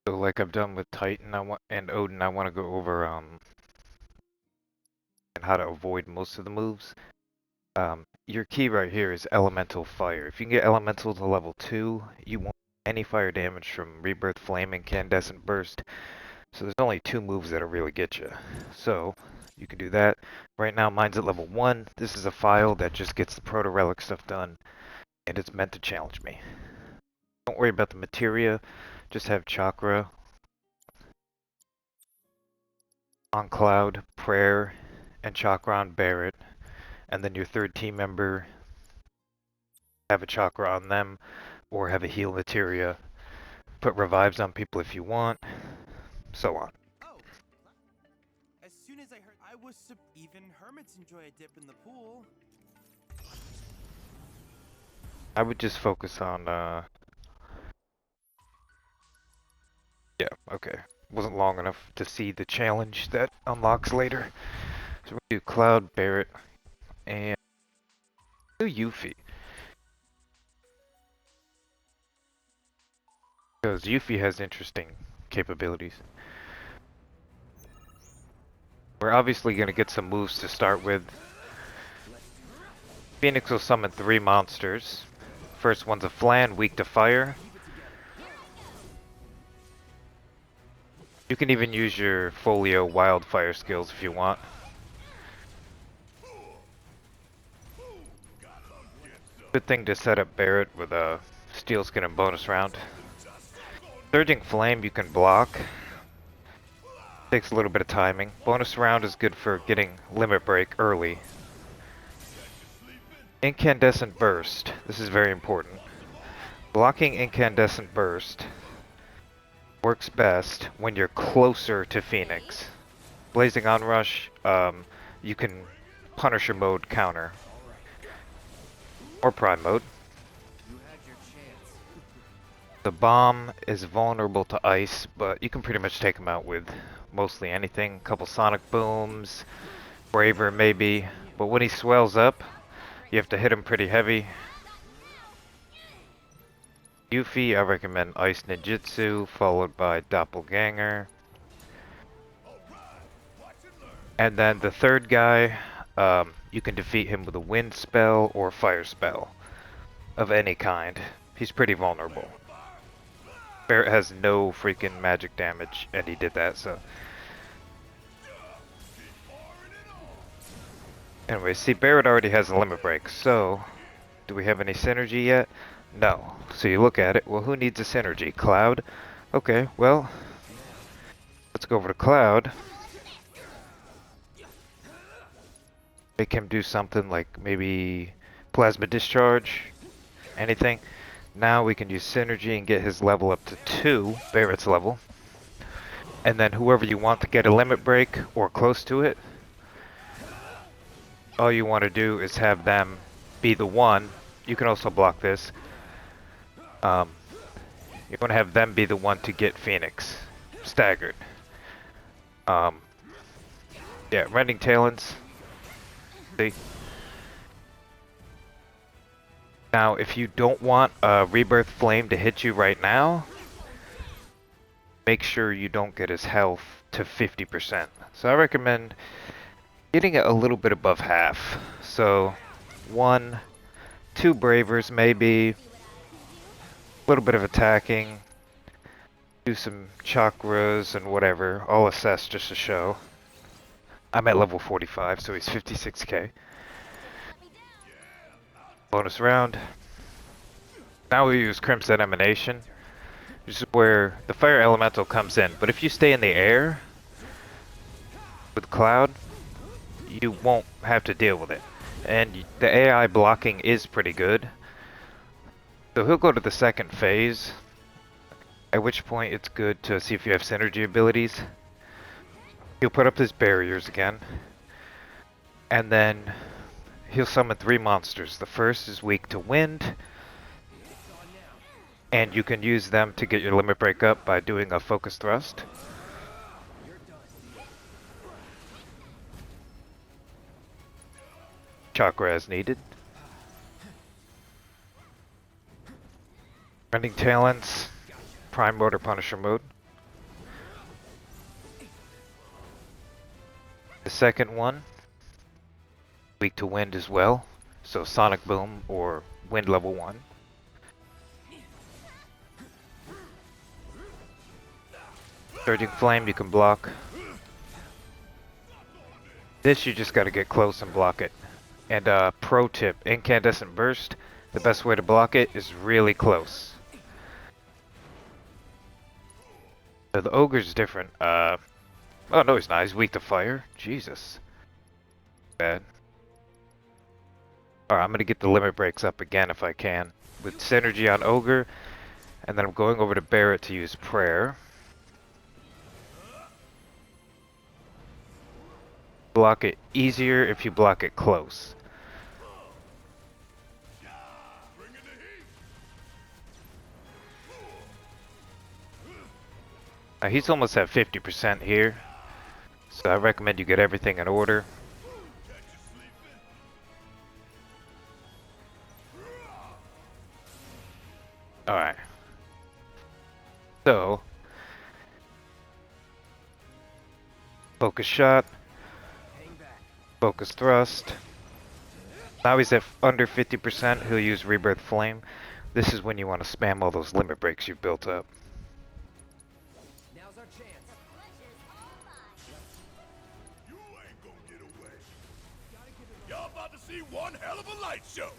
So like I've done with Titan, and Odin, I want to go over and how to avoid most of the moves. Your key right here is Elemental Fire. If you can get Elemental to level 2, you won't get any fire damage from Rebirth Flame and Incandescent Burst. So there's only 2 moves that'll really get you. So you can do that. Right now mine's at level 1. This is a file that just gets the Proto Relic stuff done, and it's meant to challenge me. Don't worry about the materia, just have Chakra on Cloud, Prayer, and Chakra on Barret, and then your third team member have a Chakra on them, or have a heal materia. Put revives on people if you want, so on. Oh, as soon as I heard, even hermits enjoy a dip in the pool. I would just focus on, yeah, okay. Wasn't long enough to see the challenge that unlocks later. So we do Cloud, Barret, and do Yuffie. Because Yuffie has interesting capabilities. We're obviously going to get some moves to start with. Phoenix will summon 3 monsters. First one's a Flan, weak to fire. You can even use your Folio Wildfire skills if you want. Good thing to set up Barret with a Steel Skin and bonus round. Surging Flame you can block. Takes a little bit of timing. Bonus round is good for getting Limit Break early. Incandescent Burst. This is very important. Blocking Incandescent Burst works best when you're closer to Phoenix. Blazing Onrush, you can Punisher mode counter. Or Prime mode. The bomb is vulnerable to ice, but you can pretty much take him out with mostly anything. Couple sonic booms, braver maybe, but when he swells up, you have to hit him pretty heavy. Yuffie, I recommend Ice Ninjutsu, followed by Doppelganger. And then the third guy, you can defeat him with a wind spell or fire spell of any kind. He's pretty vulnerable. Barret has no freaking magic damage, and he did that, so. Anyway, see, Barret already has a limit break, so do we have any synergy yet? No. So you look at it, well, who needs a synergy? Cloud? Okay, well, let's go over to Cloud. Make him do something like maybe Plasma Discharge, anything. Now we can use synergy and get his level up to 2, Barret's level. And then whoever you want to get a limit break or close to it, all you want to do is have them be the one. You can also block this. You want to have them be the one to get Phoenix staggered. Yeah, Rending Talons. See? Now, if you don't want a Rebirth Flame to hit you right now, make sure you don't get his health to 50%. So I recommend getting it a little bit above half. So 1, 2 Bravers maybe, a little bit of attacking, do some chakras and whatever. I'll assess just to show. I'm at level 45, so he's 56k. Bonus round. Now we use Crimson Emanation. This is where the Fire Elemental comes in. But if you stay in the air with Cloud, you won't have to deal with it. And the AI blocking is pretty good. So he'll go to the second phase, at which point it's good to see if you have synergy abilities. He'll put up his barriers again. And then he'll summon 3 monsters. The first is weak to wind. And you can use them to get your limit break up by doing a focus thrust. Chakra as needed. Rending Talons, Prime mode or Punisher mode. The second one, weak to wind as well. So Sonic Boom or Wind level 1. Surging Flame, you can block. This you just gotta get close and block it. And pro tip, Incandescent Burst, the best way to block it is really close. So the Ogre's different. Oh no, he's not. He's weak to fire. Jesus. Bad. Alright, I'm gonna get the limit breaks up again if I can. With Synergy on Ogre, and then I'm going over to Barret to use Prayer. Block it easier if you block it close. Now he's almost at 50% here, so I recommend you get everything in order. Alright. So, focus shot, focus thrust. Now he's at under 50%, he'll use Rebirth Flame. This is when you want to spam all those limit breaks you've built up. Now's our chance. You ain't gonna get away. Y'all about to see one hell of a light show.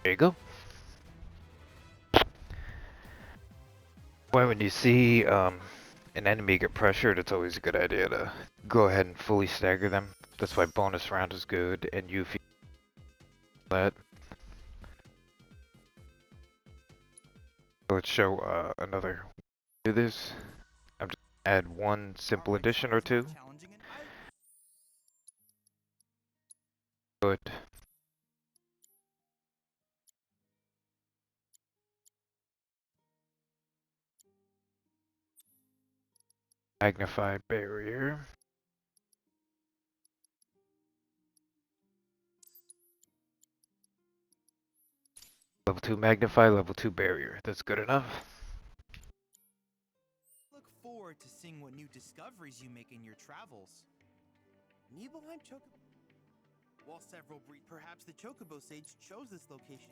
There you go. When you see an enemy get pressured, it's always a good idea to go ahead and fully stagger them. That's why bonus round is good, and you feel that. Let's show another. Do this. I'm just add one simple addition or two. Good. Magnify barrier. Level 2 magnify, level 2 barrier. That's good enough. Look forward to seeing what new discoveries you make in your travels. Nibelheim Chocobo. While several breed, perhaps the Chocobo Sage chose this location.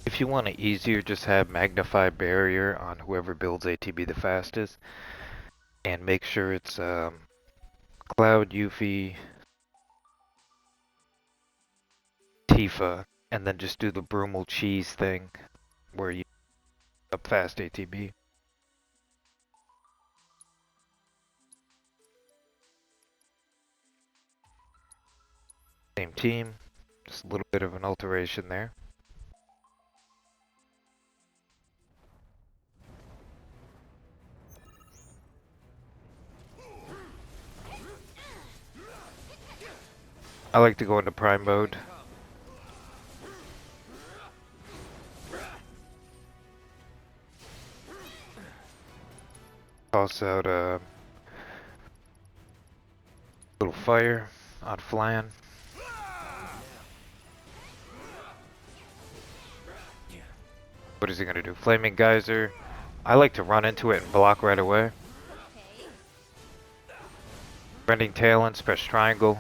If you want it easier, just have magnify barrier on whoever builds ATB the fastest. And make sure it's Cloud, Yuffie, Tifa, and then just do the Brumal Cheese thing where you up fast ATB. Same team, just a little bit of an alteration there. I like to go into prime mode. Toss out a little fire on Flan. What is he gonna do? Flaming Geyser. I like to run into it and block right away. Rending Talons, press triangle.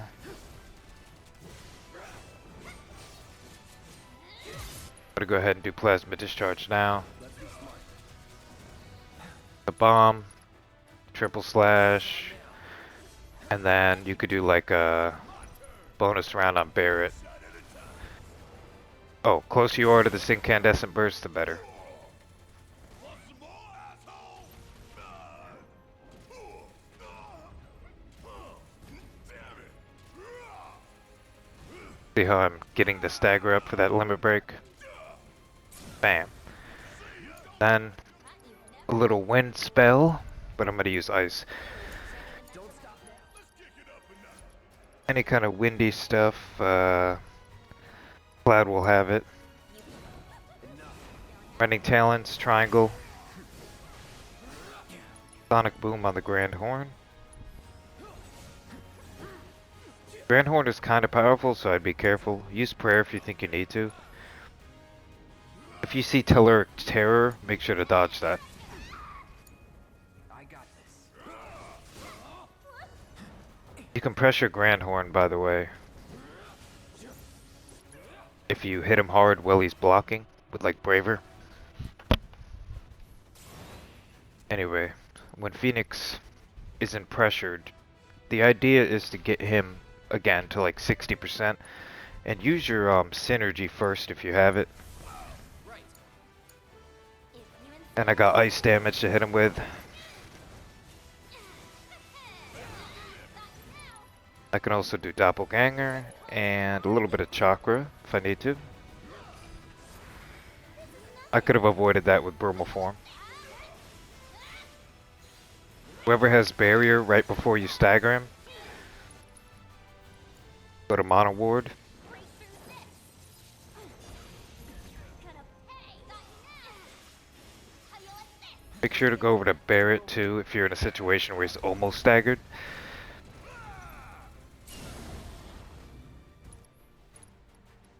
I'm gonna go ahead and do Plasma Discharge now. The bomb, triple slash, and then you could do like a bonus round on Barret. Oh, closer you are to this incandescent burst, the better. See how I'm getting the stagger up for that limit break? Bam. Then a little wind spell, but I'm gonna use ice. Any kind of windy stuff, Cloud will have it. Rending Talons, triangle. Sonic Boom on the Grand Horn. Grand Horn is kind of powerful, so I'd be careful. Use prayer if you think you need to. If you see Telluric Terror, make sure to dodge that. You can pressure Grand Horn, by the way, if you hit him hard while he's blocking with like Braver. Anyway, when Phoenix isn't pressured, the idea is to get him again to like 60% and use your synergy first if you have it. Right. And I got ice damage to hit him with. I can also do Doppelganger and a little bit of Chakra if I need to. I could have avoided that with Brumal Form. Whoever has Barrier right before you stagger him, go to Mono Ward. Make sure to go over to Barret too if you're in a situation where he's almost staggered.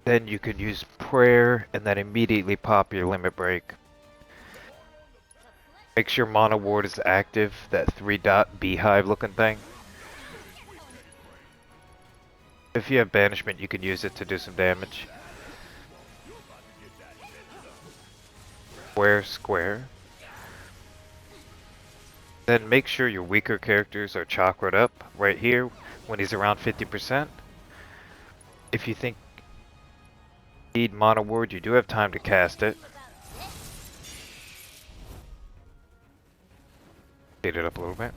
Then you can use Prayer and then immediately pop your Limit Break. Make sure Mono Ward is active, that 3-dot beehive looking thing. If you have Banishment, you can use it to do some damage. Square, square. Then make sure your weaker characters are chakra'd up right here when he's around 50%. If you think you need Mono Ward, you do have time to cast it. Speed it up a little bit.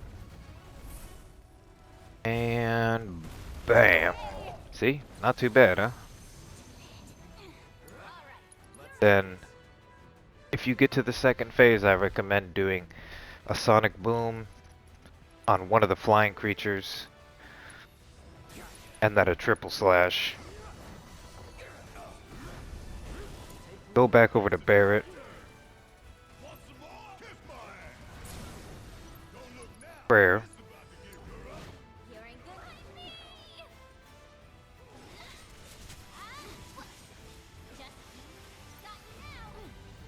And bam. See? Not too bad, huh? Then, if you get to the second phase, I recommend doing a Sonic Boom on one of the flying creatures, and then a triple slash. Go back over to Barret. Prayer.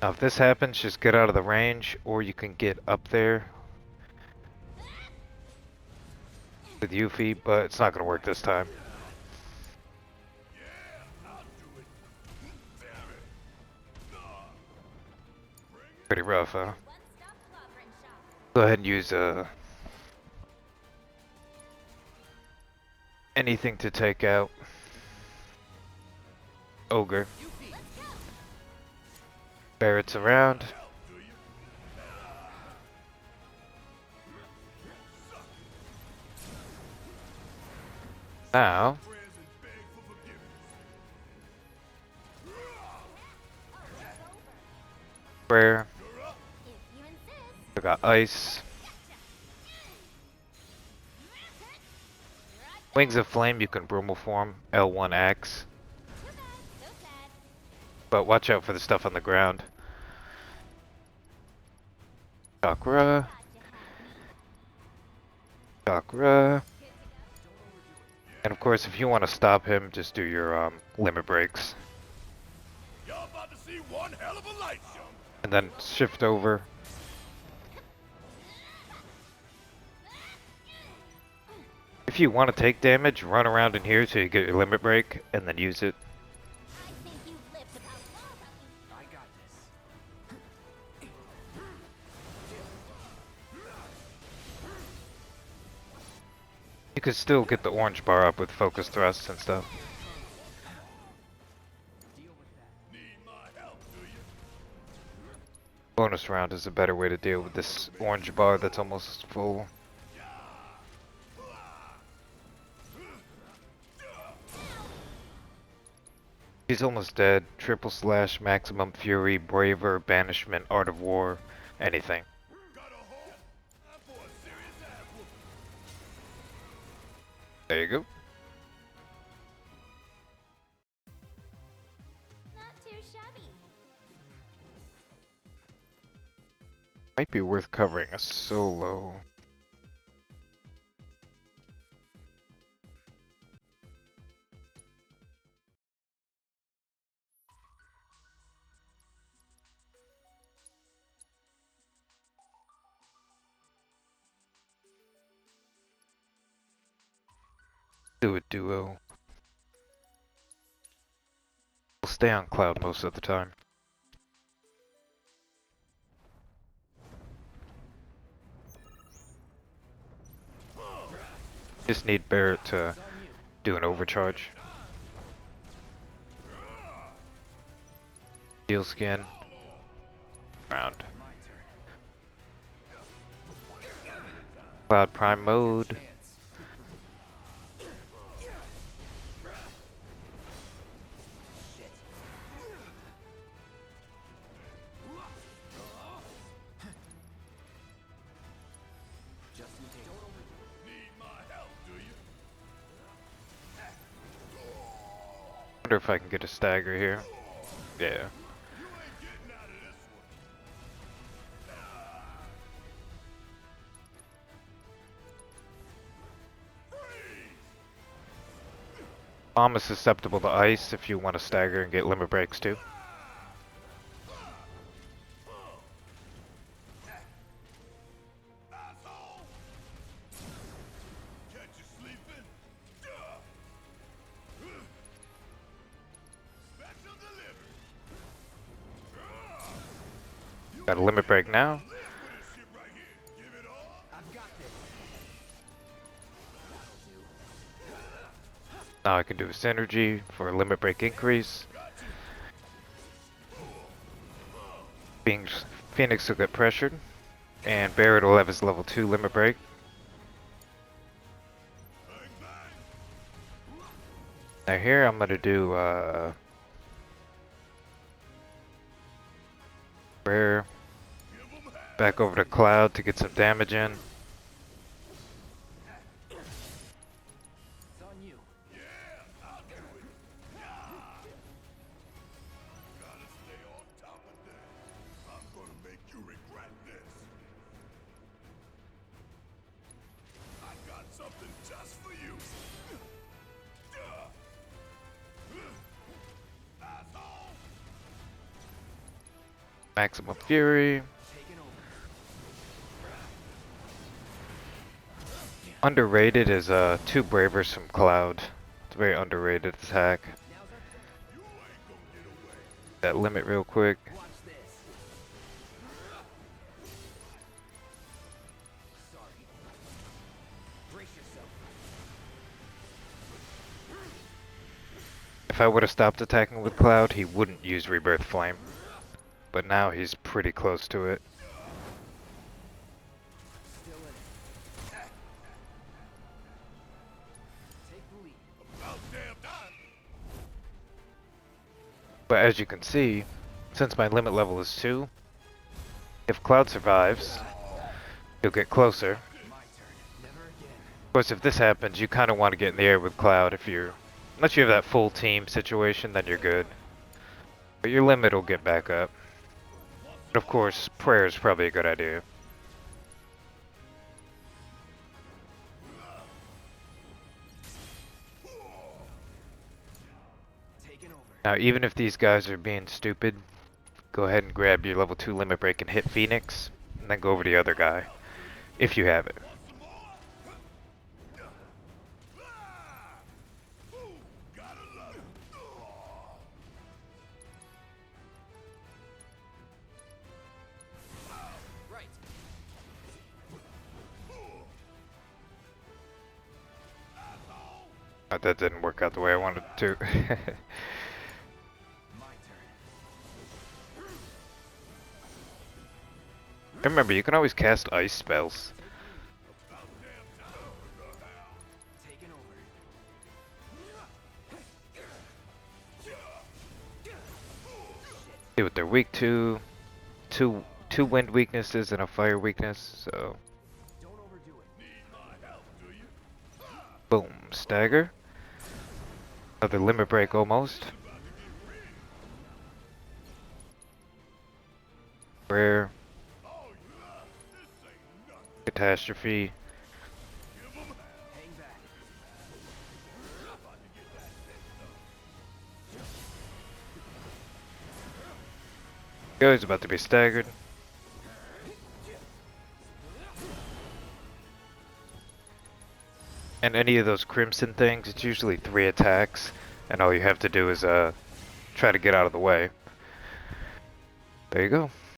Now if this happens, just get out of the range, or you can get up there with Yuffie, but it's not going to work this time. Pretty rough, huh? Go ahead and use anything to take out Ogre. Barret's around. Now, Prayer. I got Ice. Wings of Flame, you can Brumal Form, L1X. But watch out for the stuff on the ground. Chakra. Chakra. And of course, if you want to stop him, just do your limit breaks. Y'all about to see one hell of a light show. And then shift over. If you want to take damage, run around in here till you get your limit break, and then use it. I got this. You could still get the orange bar up with focus thrusts and stuff. Deal with that. Need my help, do you? Bonus round is a better way to deal with this orange bar that's almost full. He's almost dead. Triple slash, maximum fury, braver, banishment, art of war, anything. Got a hole? I'm for a serious ass whooping. There you go. Not too shabby. Might be worth covering a solo. Do a duo. We'll stay on Cloud most of the time. Just need Barrett to do an overcharge. Steel skin. Round. Cloud Prime mode. Wonder if I can get a stagger here. Yeah. Bomb is susceptible to ice if you want to stagger and get limit breaks too. Got a limit break now. Now I can do a synergy for a limit break increase. Phoenix will get pressured, and Barrett will have his level 2 limit break. Now here I'm gonna do Rare back over to Cloud to get some damage in. Maximum Fury. Underrated is 2 Bravers from Cloud. It's a very underrated attack. That limit real quick. If I would have stopped attacking with Cloud, he wouldn't use Rebirth Flame. But now he's pretty close to it. But as you can see, since my limit level is 2, if Cloud survives, he'll get closer. Of course, if this happens, you kind of want to get in the air with Cloud. Unless you have that full team situation, then you're good. But your limit will get back up. But of course, prayer is probably a good idea. Now, even if these guys are being stupid, go ahead and grab your level 2 limit break and hit Phoenix, and then go over to the other guy, if you have it. That didn't work out the way I wanted it to. Remember, you can always cast ice spells. See what they're weak to. Two wind weaknesses and a fire weakness, so. Boom, stagger. Another limit break almost. Rare. Catastrophe. Go, he's about to be staggered. And any of those crimson things, it's usually 3 attacks, and all you have to do is try to get out of the way. There you go.